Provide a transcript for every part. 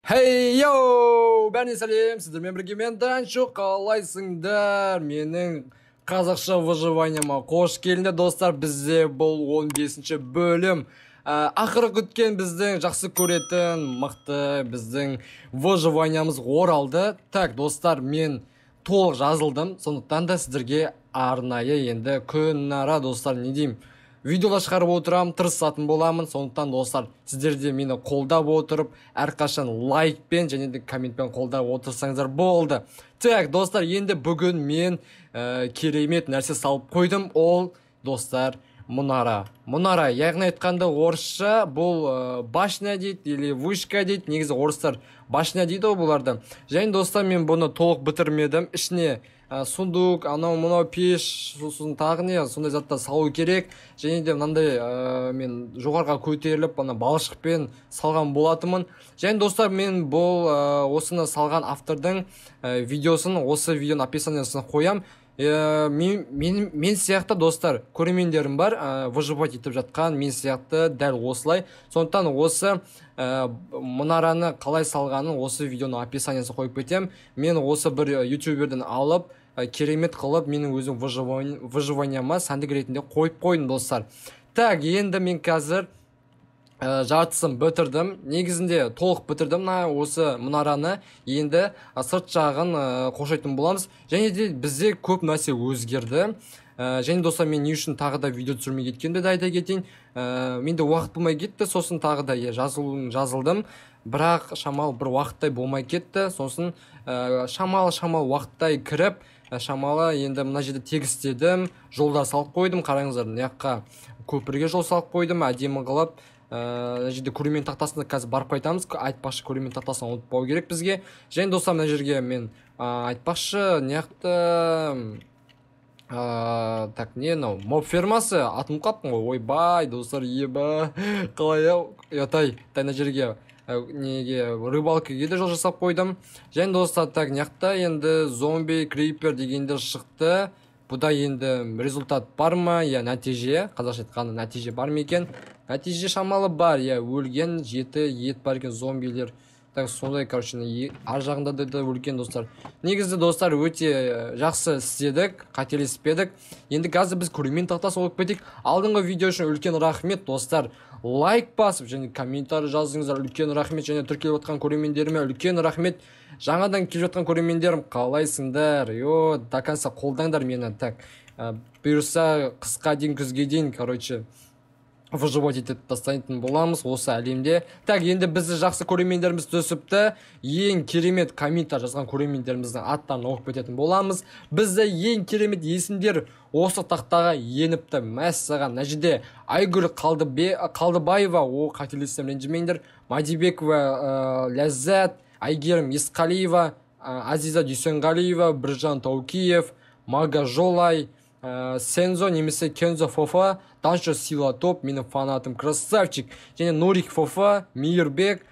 Hey yo, бәріне сәлем, сіздермен бірге мен Данчо, қалайсыңдар? Менің қазақша выживаниема қош келдіңдер достар. Бізде бұл 15-ші бөлім. Ақыры күткен біздің жақсы көретін мықты біздің выживаниямыз оралды. Так, достар, мен толық жазылдым. Сондықтан да сіздерге арнайы енді күнара достар, не деймін, видеолар шығарып отырам, тырысатын боламын. Сондықтан достар, сіздер де мені қолдап отырып, әрқашан лайкпен және де комментпен қолдап отырсаңыздар болды. Так, достар, енді бүгін мен керемет нәрсе салып қойдым. Ол, достар, мұнара. Мұнара, яғни айтқанда орысша бұл башня дейді, или вышка дейді. Негізі орыстар башня дейді бұларды. Және достар, мен бұны толық бітірмедім. Ішіне сундук, анау пеш, сосын тағы не, сондай затта салу керек. Және де мынандай мен жоғарға көтеріліп, балшықпен салған болатымын. Және достар, мен бұл осыны салған автордың видеосын, осы видеоның описаниясына қоям. Мен сияқты достар, көрермендерім бар, выживать етіп жатқан, мен сияқты дәл осылай. Сондықтан осы мұнараны қалай салғанын осы видеоның описаниясына қойып кетем. Мен осы бір ютуберден алып, керемет қылып, менің өзім выживанияма сәндік ретінде қойып қойдым достар. Так, енді мен қазір жартысын бітірдім. Негізінде толық бітірдім осы мұнараны. Енді сырт жағын қошайтын боламыз. Және де бізде көп нәрсе өзгерді. Және достар, мен не үшін тағы да видео түсірмей кеткенде де айта кетейін. Менде уақыт болмай кетті, сосын тағы да жазылдым. Бірақ шамалы бір уақыттай болмай кетті. Сосын шамалы уақыттай кіріп, шамалы енді мына жерде тегістедім, жолдар салып қойдым. Қараңыздар, мына көпірге жол салып қойдым, әдемі қылып. Жерде көрермен тақтасына қазір барып қайтамыз. Айтпақшы, көрермен тақтасын ұмытпау керек бізге. Және достар, мына жерге мен айтпақшы, так, не мынау моб фермасы атылып қаптым ғой. Ойбай, достар, еба, қалай ұятай. Мына жерге рыбалкаға да жол жасап қойдым. Және достар, так, енді зомби, крипер дегенде шықты. Бұда енді результат бар ма? Нәтиже, қазақша айтқанда нәтиже бар ма екен? Нәтиже шамалы бар, өлген 7 ет бар екен зомбилер. Так, сондай, ар жағында да өлген достар. Негізді достар, өте жақсы істедік, қателеспедік. Енді қазір біз көрермен тақтасы олып кетейік. Алдыңғы видео үшін үлкен рахмет достар. Лайк басып және комментарий жазыңыздар. Үлкен рахмет. Және тіркеліп отқан көрермендеріме үлкен рахмет. Жаңадан келіп жатқан көрермендерім, қалайсыңдар? До конца қолдаңдар мені. Так, бұйырса қысқа дейін, күзге дейін, выживать етіп тастайтын боламыз осы әлемде. Так, енді бізді жақсы көрермендеріміз түсіпті. Ең керемет комментар жазған көрермендеріміздің аттарын оқып кететін боламыз. Бізді ең керемет есімдер осы тақтаға еніпті. Мәссаған, мына жерде Айгүл Қалдыбаева, қателессем ренжімеңдер, Мадибекова Ләззат, Айгерім Есқалиева, Азиза Дүйсенғалиева, Біржан Таукиев, Мага Жолай, Сензо немесе Кензо Фофа, Данчо Сила Топ, менің фанатым, красавчик. Және Нурик Фофа, Мейірбек,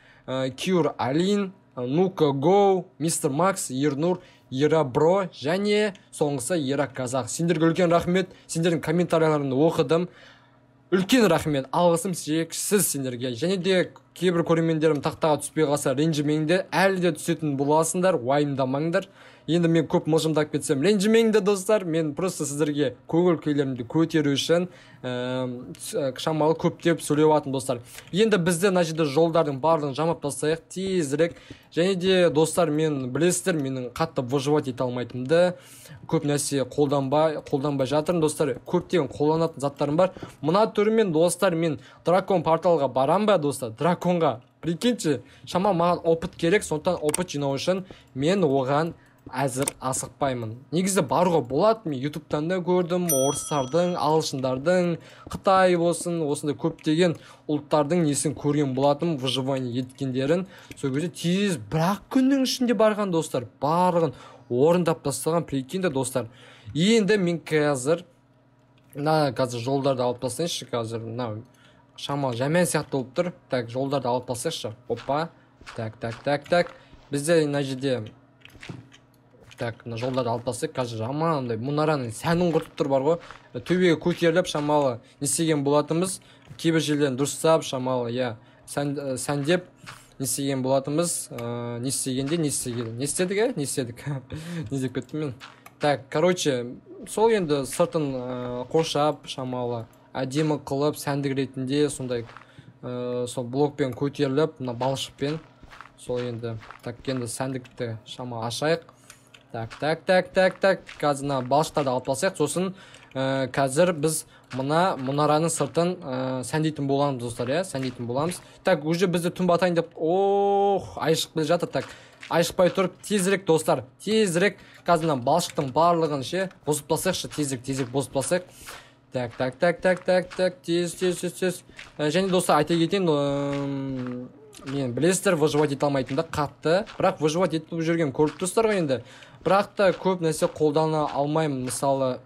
Кюр Алин, Нука Гоу, Мистер Макс, Ернур, Ера Бро, және соңғысы Ера Казақ. Сендерге үлкен рахмет, сендердің комментарияларыңды оқыдым. Үлкен рахмет, алғысым шексіз сендерге. Және де кейбір көрермендерім тақтаға түспей қалса ренжімеңдер, әлі де түсетін боласыңдар, уайымдамаңдар. Енді мен көп мылжымдап кетсем ренжімеңдер достар. Мен просто сіздерге көңіл күйлерімді көтеру үшін шамалы көптеп сөйлеп атым достар. Енді бізде мына жерде жолдардың барлығын жамап тастайық тезірек. Және де достар, мен білесіздер, менің қатты выживать ете алмайтынымды, көп нәрсе қолданбай жатырмын достар. Көптеген қолданатын заттарым бар. Мына түрімен достар, мен дракон порталға барам ба достар? Драконға, прикиньте, шамалы маған опыт керек, сондықтан опыт жинау үшін мен оған әзір асықпаймын. Негізі баруға болады, мен ютубтан да көрдім, орыстардың, ағылшындардың, Қытай болсын, осындай көптеген ұлттардың несін көрген болатым, выживание еткендерін. Сол кезде тез бір-ақ күннің ішінде барған достар, барлығын орындап тастаған, прикиньте достар. Енді мен қазір жолдарды алып тастайыншы, қазір шамалы жаман сияқты болып тұр. Так, жолдарды алып тастайықшы. Опа. Так. Бізде мына жерде жолдарды алып тастайық. Қазір жамандай мұнараның сәнін құртып тұр бар ғой. Төбеге көтеріліп шамалы не істеген болатынбыз. Кейбір жерлерін дұрыстап шамалы сәндеп не істеген болатынбыз. Не істегенде не істедік, не істедік. Не деп кеттім мен. Так, короче, сол енді сыртын қоршап, шамалы әдемі қылып, сәндік ретінде сондай сол блокпен көтеріліп, мына балшықпен сол енді. Так, енді сәндікті шамалы ашайық. Так. Қазір балшықтарды алып алсақ, сосын қазір біз мұнараның сыртын сәндейтін боламыз, достар, сәндейтін боламыз. Так, уже бізді түн батайын деп, айшық келе жатыр. Так, айшықпай тұрып, тезірек, достар, тезірек қазір балшықтың барлығын бұзып тастайықшы, тезірек бұзып тастайық. Так, тез. Және достар, айта кетейін, мен білесіздер, выживать ете алмайтынды қатты, бірақ выживать етіп жүрген көріп тұрсыздар ғой енді. Бірақ та көп нәрсе қолдана алмаймын. Мысалы,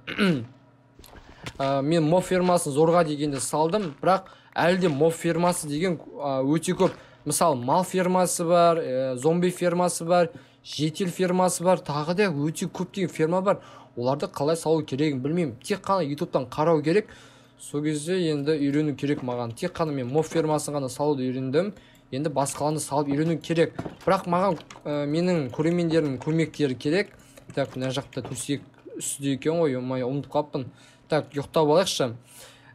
мен моб фермасын зорға дегенде салдым, бірақ әлде моб фермасы деген өте көп. Мысалы, мал фермасы бар, зомби фермасы бар, жетел фермасы бар, тағы да өте көптеген ферма бар. Оларды қалай салу керегін білмеймін. Тек қана ютубтан қарау керек. Сол кезде енді үйрену керек маған. Тек қана мен моб фермасын ғана салуды үйрендім. Енді басқаланы салып үйрену керек. Бірақ маған менің көрермендерімнің көмектері керек. Так, мына жақта төсек үстінде екен ғой, ұмытып қалыппын. Так, ұйықтап алайықшы.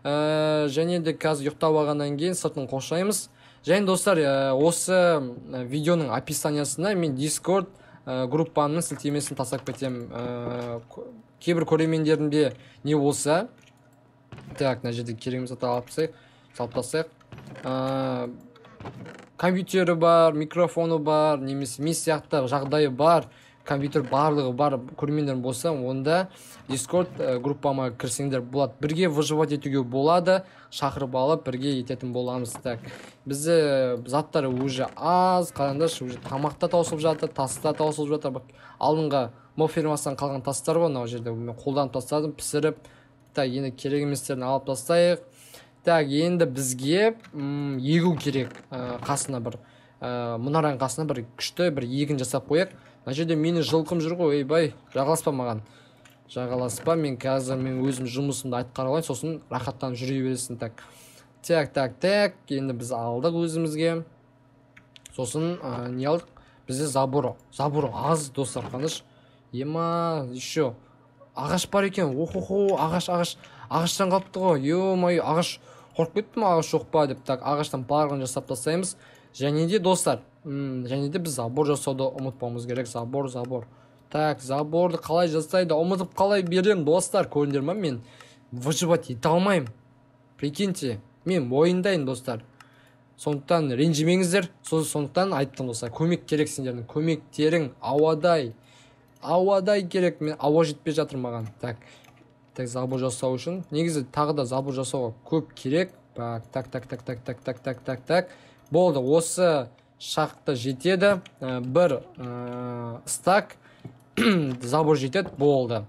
Және де қазір ұйықтап алғаннан кейін сыртын қоршаймыз. Және достар, осы видеоның описаниясына мен Discord группамның сілтемесін тастап кетемін. Кейбір көрермендерімде не болса, так, мына жерде керегімізді алып тастайық. Компьютері бар, микрофоны бар, немесе мен сияқты жағдайы бар, компьютер барлығы бар көрермендерім болса, онда Discord группама кірсеңдер болады. Бірге выживать етуге болады, шақырып алып, бірге ететін боламыз. Так, бізді заттары уже аз, қараңдаршы, уже тамақта таусылып жатыр, таста таусылып жатыр. Алдыңға моб фермасынан қалған тастар ғой, мына жерде мен қолданып тастадым, пісіріп. Так, енді керек еместерін алып тастайық. Так, енді бізге егу керек. Қасына бір мұнараның қасына бір күшті бір егін жасап қояйық. Мына жерде менің жылқым жүр ғой, бай, жағаласпа маған. Жағаласпа, мен қазір өзім жұмысымды атқарып алайын, сосын рахаттанып жүре бересің. Так, енді біз алдық өзімізге. Сосын не алдық? Бізде забор аз, достар, қаныш. Еще ағаш бар екен. Ағаштан қалыпты ғой. Ағаш қорқып кеттім, ағаш жоқ па деп. Так, ағаштан барлығын жасап тастаймыз. Және де достар, және де біз забор жасауды ұмытпауымыз керек. Забор. Так, заборды қалай жасайды, ұмытып қалай берем, достар, көріңдер ма, мен выживать ете алмаймын. Прикиньте, мен мойындайын, достар. Сондықтан ренжімеңіздер, сондықтан айттым, достар, көмек керек сендердің, көмектерің ауадай керек, мен ауа жетпей жатыр маған. Так, забор жасау үшін, негізі тағы да забор жасауға көп керек. Так. Болды, осы шақты жетеді, бір стак забор жетеді, болды.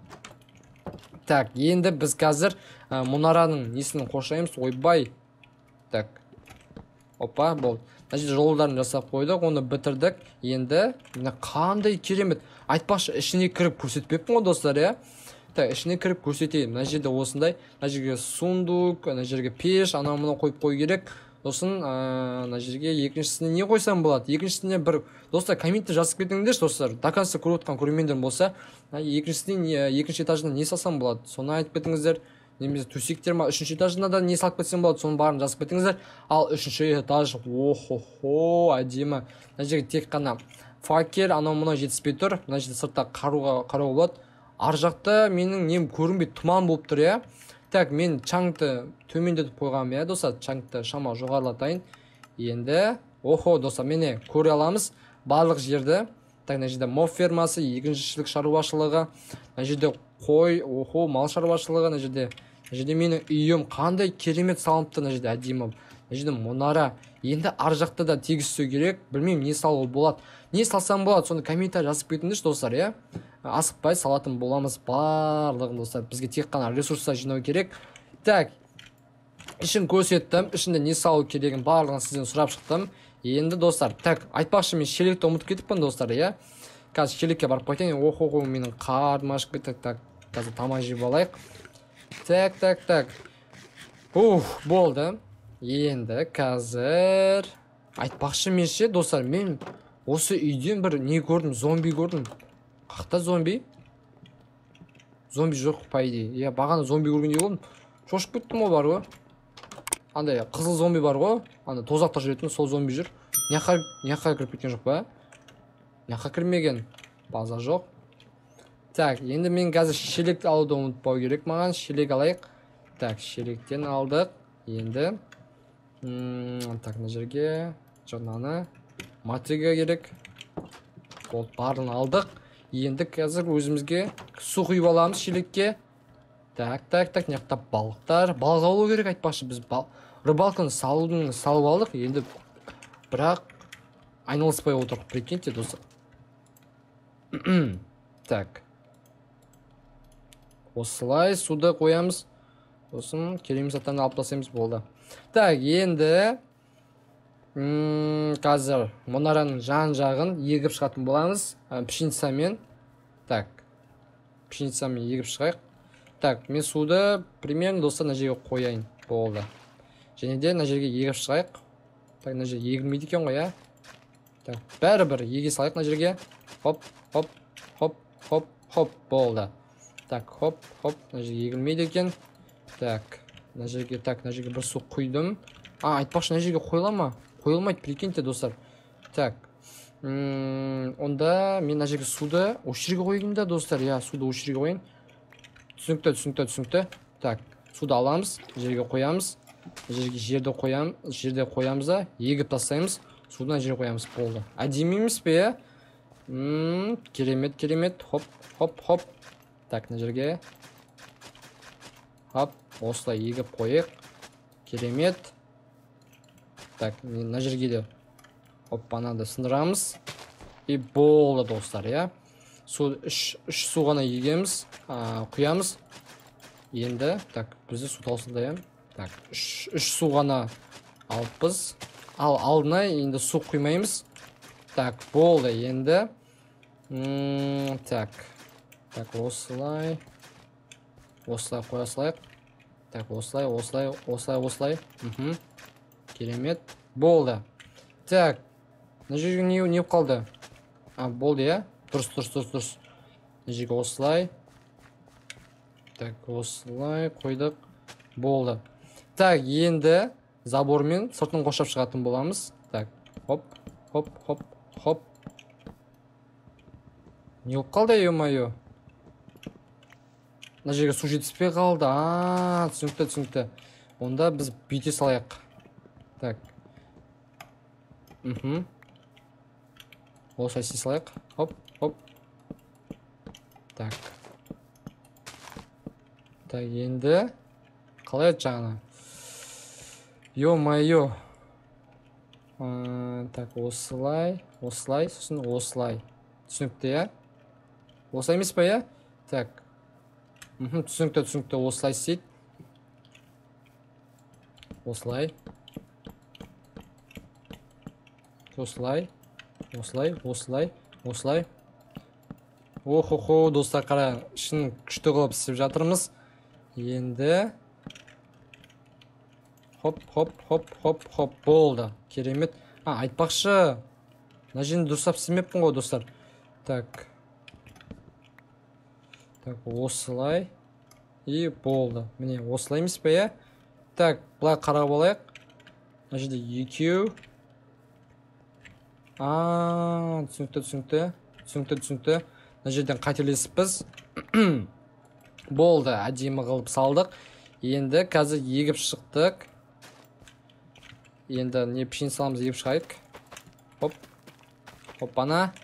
Так, енді біз қазір мұнараның несінің қоршаймыз, ойбай. Так, опа, болды. Жолдарын жасап қойдық, оны бітірдік. Енді қандай керемет. Айтпақшы, ішіне кіріп көрсетпеппін ғой, достар, Так, ішіне кіріп көрсетейін. Мына жерде осындай, мына жерге сундук, мына жерге пеш, анау-мынау қойып қой керек. Сосын мына жерге екіншісіне не қойсам болады? Екіншісіне бір, достар, комментте жазып кетіңдерші, достар. До конца көріп отқан көрермендерім болса, екінші этажына не салсам болады? Соны айтып кетіңіздер. Немесе төсектер ма, үшінші этажына да не салып кетсем болады? Соның барын жазып кетіңіздер. Ал үшінші этаж, әдемі. Мына жерге тек қана факел, анау-мынау жетіспей тұр. Мына жерде сыртта қарауға болады. Ар жақта менің нем көрінбей тұман болып тұр, Так, мен чаңды төмендетіп қойғам, достар, чаңды шама жоғарылатайын. Енді, достар, мені көре аламыз барлық жерді. Так, мына жерде моб фермасы, егіншілік шаруашылығы, мына жерде қой, мал шаруашылығы, мына жерде менің үйім қандай керемет салыныпты, мына жерде әдемі. Мына жерде мұнара. Енді ар жақта да тегістеу керек. Білмеймін, не салу болады. Не салсам болады, соны комментарий жазып кетіңдерші, достар, Асықпай салатын боламыз барлығын, достар. Бізге тек қана ресурстар жинау керек. Так, ішін көрсеттім. Ішінде не салу керегін барлығын сізден сұрап шықтым. Енді, достар, так, айтпақшы, мен шелекті ұмытып кетіппін, достар, Қазір шелекке барып қайтайын. Менің қарным ашып кетті. Так, қазір тамақ жеп алайық. Так. Болды. Енді қазір айтпақшы мен ше достар, мен осы үйден бір не көрдім, зомби көрдім. Қақта зомби? Зомби жоқ по идее. Я бағана зомби көргендей болдым. Шошып кеттім ғой, бар ғой. Андай қызыл зомби бар ғой. Анда тозақта жүретін сол зомби жүр. Няққа кіріп кеткен жоқ па? Няққа кірмеген. База жоқ. Так, енді мен қазір шелек алуды ұмытпау керек маған. Шелек алайық. Так, шелектен алдық. Енді так, мына жерге жаңаны матрига керек. Ол барын алдық. Енді қазір өзімізге су құйып аламыз шелекке. Так, неқтап балықтар. Балық алу керек айтпақшы, біз рыбалканы салып алдық. Енді бірақ айналыспай отырық, прикиньте, достар. Так. Осылай суды қоямыз. Сосын керемет заттарды алып тастаймыз, болды. Так, енді қазір мұнараның жан-жағын егіп шығатын боламыз. Пшеницамен. Так. Пшеницамен егіп шығайық. Так, мен суды примерно достар мына жерге қояйын, болды. Және де мына жерге егіп шығайық. Так, мына жерге егілмейді екен ғой, Так, бәрібір еге салайық мына жерге. Хоп, болды. Так, хоп, мына жерге егілмейді екен. Так, мына жерге бір су құйдым. Айтпақшы мына жерге қойыла ма? Қойылмайды, прикиньте, достар. Так, онда мен мына жерге суды осы жерге қойдым да, достар. Суды осы жерге қойын. Түсінікті. Так, суды аламыз, жерге қоямыз. Жерде қоямыз да, егіп тастаймыз. Суды мына жерге қоямыз, болды. Әдемі емес пе? Керемет. Хоп. Так, мына жерге. Хоп, осылай егіп қойық. Керемет. Так, мына жерге де бананды сындырамыз. И болды, достар, үш су ғана егеміз, құямыз. Енді, так, бізді су таусылды, Так, үш су ғана алыппыз. Алдына енді су құймаймыз. Так, болды, енді. Так, осылай. Осылай қоя салайық. Так, осылай. Керемет. Болды. Так, мына жерге не болып қалды? Болды, Дұрыс. Мына жерге осылай. Так, осылай қойдық. Болды. Так, енді забормен сыртын қоршап шығатын боламыз. Так, хоп. Не болып қалды, ё-моё? Мына жерге су жетіспей қалды. Түсінікті. Онда біз бүйте салайық. Так. Осылай істей салайық. Хоп. Так. Так, енді қалай еді жаңа? Ё-моё. Так, осылай, сосын осылай. Түсінікті, Осылай емес па, Так. Түсінікті, осылай істейді. Осылай. Охо, достар, қара, шын күшті қылып істеп жатырмыз. Енді хоп, болды. Керемет. Айтпақшы, мына жерін дұрыстап істемеппін ғой, достар. Так, осылай. И болды. Міне, осылай емес пе, Так, бұлай қарап алайық. Мына жерде екеу. Түсінікті. Мына жерден қателесіппіз. Болды, әдемі қылып салдық. Енді қазір егіп шықтық. Енді не пшеницамызды егіп шығайық. Хоппана.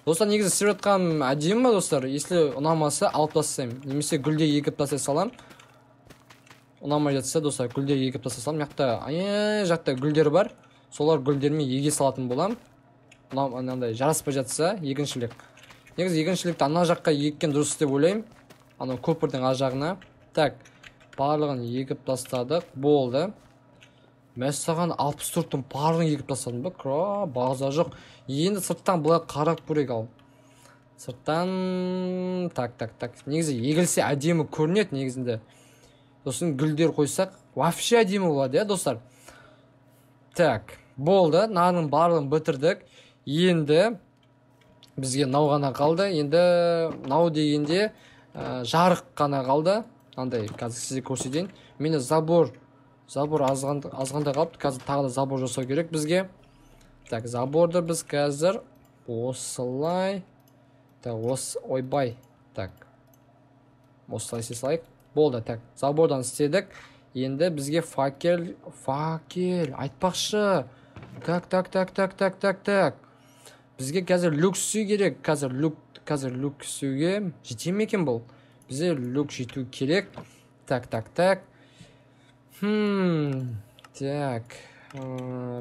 Достар, негізі істеп жатқан әдемі ма, достар? Если ұнамаса, алып тастаймын. Немесе гүлде егіп тастай салам. Ұнамай жатса, достар, гүлде егіп тастай салам. Жақта гүлдер бар. Солар гүлдермен еге салатын болам. Ұнамандай жараспай жатса, егіншілік. Негізі егіншілікті ана жаққа еккен дұрыс деп ойлаймын. Ана көпірдің ар жағына. Так, барлығын егіп тастадық. Болды. Мен саған 64-тің барлығын егіп тастадым ба? База жоқ. Енді сырттан бұлай қарап көрейік ал. Сырттан... Так. Негізі егілсе әдемі көрінеді негізінде. Сосын гүлдер қойсақ, вообще әдемі болады, достар. Так, болды, мынаның барлығын бітірдік. Енді бізге мынау ғана қалды. Енді мынау дегенде жарық қана қалды. Андай қазір сізге көрсетейін. Мені забор азғанда қалыпты. Қазір тағы да забор жасау керек бізге. Так, заборды біз қазір осылай. Так, ойбай. Так. Осылай істесек. Болды, так. Забордан істедік. Енді бізге факел, айтпақшы. Так. Бізге қазір люк сүй керек. Қазір люк сүйге жете ме екен бұл? Бізе люк жету керек. Так. Так.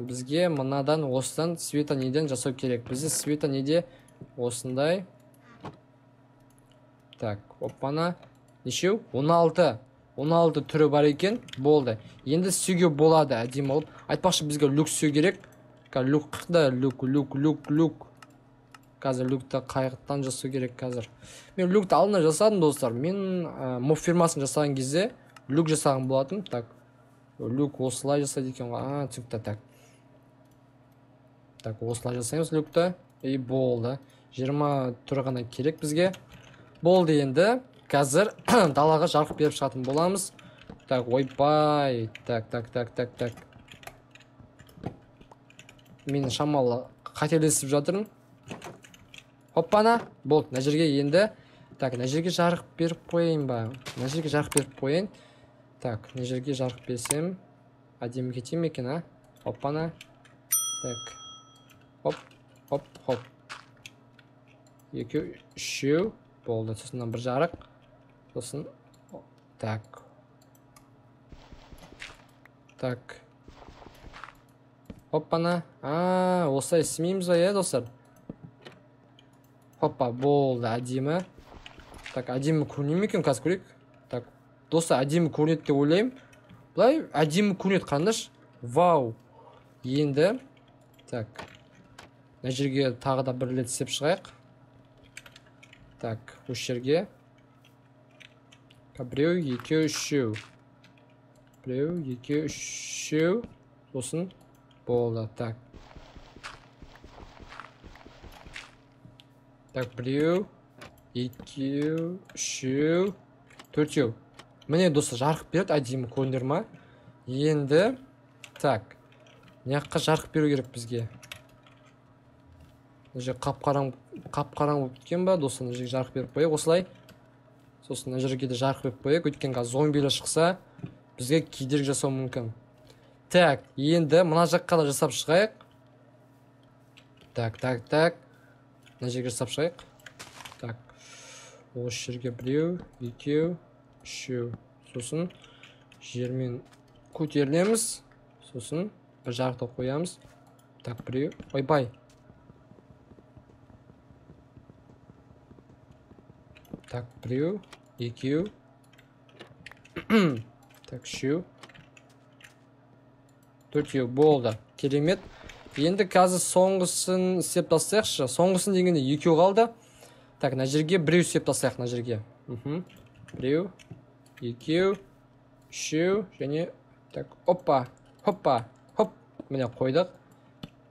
Бізге мынадан осыдан света неден жасау керек. Бізде света неде осындай. Так, оппана. Нешеу? 16 түрі бар екен. Болды. Енді сүйге болады әдемі болып. Айтпақшы бізге люк сүй керек. Люк қықда, люк. Қазір люкті қайғыттан жасау керек қазір. Мен люкті алдына жасадым, достар. Мен моп фирмасын жасаған кезде люк жасаған болатын. Так, люк осылай жасайды екен. Түсікті, так. Так, осылай жасаймыз люкті. И болды. 20 түрі ғана керек бізге. Болды енді. Қазір далаға жарық беріп шығатын боламыз. Так, ойбай. Так. Мен шамалы қателесіп жатырмын. Хоппана. Болды, мына жерге енді. Так, мына жерге жарық беріп қойайын ба? Мына жерге жарық беріп қойайын. Так, мына жерге жарық берсем, әдемі кете ме екен, Хоппана. Так. Хоп. 2, 3. Болды, сосын бір жарық. Сосын. Так. Хоппана. Осылай істемейміз ғой, достар. Хоппа, болды, әдемі. Так, әдемі көріне ме екен, қазір көрейік. Так, достар, әдемі көрінеді деп ойлаймын. Бұлай әдемі көрінеді, қарындаш. Вау. Енді. Так. Мына жерге тағы да бір рет істеп шығайық. Так, осы жерге. Біреу, 2, 3. Біреу, 2, 3. Сосын болды. Так. Так, біреу, 2, 3, 4. Міне, достар, жарық береді, әдемі көрінер ма? Енді, так. Неққа жарық беру керек бізге? Мына жерге қап-қараң болып кеткен ба? Достар, мына жерге жарық беріп қойық, осылай. Сосын мына жерге де жарық беріп қойық. Өйткені қазір зомбилер шықса, бізге кедергі жасау мүмкін. Так, енді мына жаққа да жасап шығайық. Так. Мына жерге жасап шығайық. Так. Осы жерге біреу, 2, 3. Сосын жермен көтерілеміз. Сосын бір жарықты қоямыз. Так, біреу. Ойбай. Так, біреу, 2. Так, 3. 4. Болды. Керемет. Енді қазір соңғысын істеп тастайықшы. Соңғысын дегенде 2 қалды. Так, мына жерге біреу істеп тастайық, мына жерге. Біреу, 2, 3 және так, оппа. Хоп. Міне қойдық.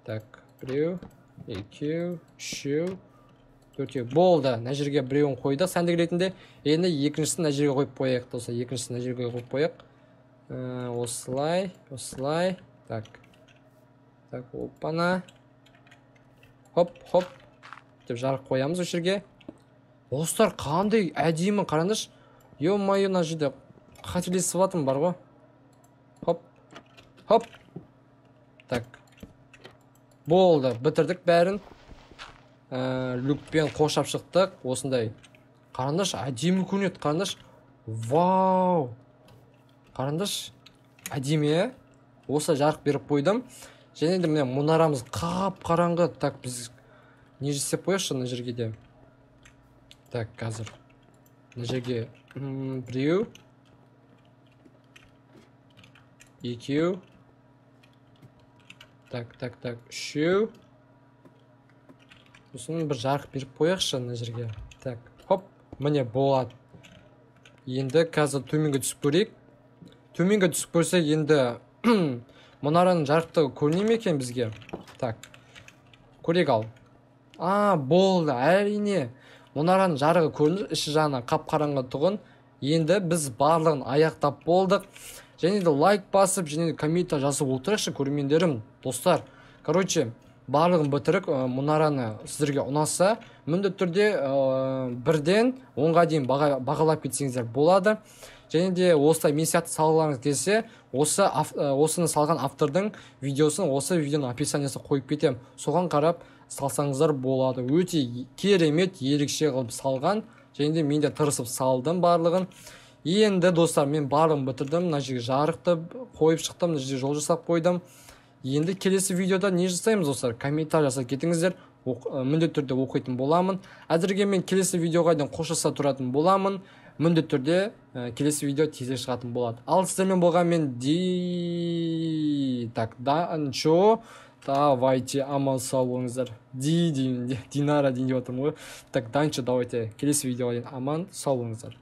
Так, біреу, 2, 3, 4. Болды. Мына жерге біреуін қойдық сәндік ретінде. Енді екіншісін мына жерге қойып қояйық, достар. Екіншісін мына жерге қойып қояйық. Осылай. Так, оппана. Хоп. Деп жарық қоямыз осы жерге. Достар, қандай әдемі, қараңызшы. Ё-моё, мына жерде қателесіп жатырмын бар ғой. Хоп. Так. Болды, бітірдік бәрін. Люкпен қошап шықтық. Осындай. Қараңызшы, әдемі көрінеді, қараңызшы. Вау. Қараңызшы. Әдемі. Осы жарық беріп қойдым. Және де міне мұнарамыз қап-қараңғы. Так, біз не жасап қояқшы мына жерге де. Так, қазір. Мына жерге біреу, 2. Так, 3. Сосын бір жарық беріп қояқшы мына жерге. Так, хоп, міне болады. Енді қазір төменге түсіп көрейік. Төменге түсіп көрсек, енді мұнараның жарықтығы көріне ме екен бізге? Так, көрек ал. Болды, әрине. Мұнараның жарығы көрінді, іші жағынан қап-қараңғы тұғын. Енді біз барлығын аяқтап болдық. Және де лайк басып, және де комментар жазып отырайықшы, көрермендерім, достар. Короче, барлығын бітірік, мұнараны сіздерге ұнаса, міндетті түрде 1-ден 10-ға дейін бағалап кетсеңіздер болады. Және де осылай мен сияқты салғыларыңыз келсе, осыны салған автордың видеосын осы видеоның описаниясына қойып кетем. Соған қарап салсаңыздар болады. Өте керемет, ерекше қылып салған. Және де мен де тырысып салдым барлығын. Енді достар, мен барлығын бітірдім. Мына жерге жарықты қойып шықтым, мына жерге жол жасап қойдым. Енді келесі видеода не жасаймыз достар? Комментарий жасап кетіңіздер. Міндетті түрде оқитын боламын. Әзірге мен келесі видеоға дейін қоштаса тұратын боламын. Міндетті түрде келесі видео тезірек шығатын болады. Ал сіздермен болған мен так, Данчо. Давайте, аман сау болыңыздар. Динара дейін деп отырмын ғой. Так, Данчо, давайте келесі видеоға дейін аман сау болыңыздар.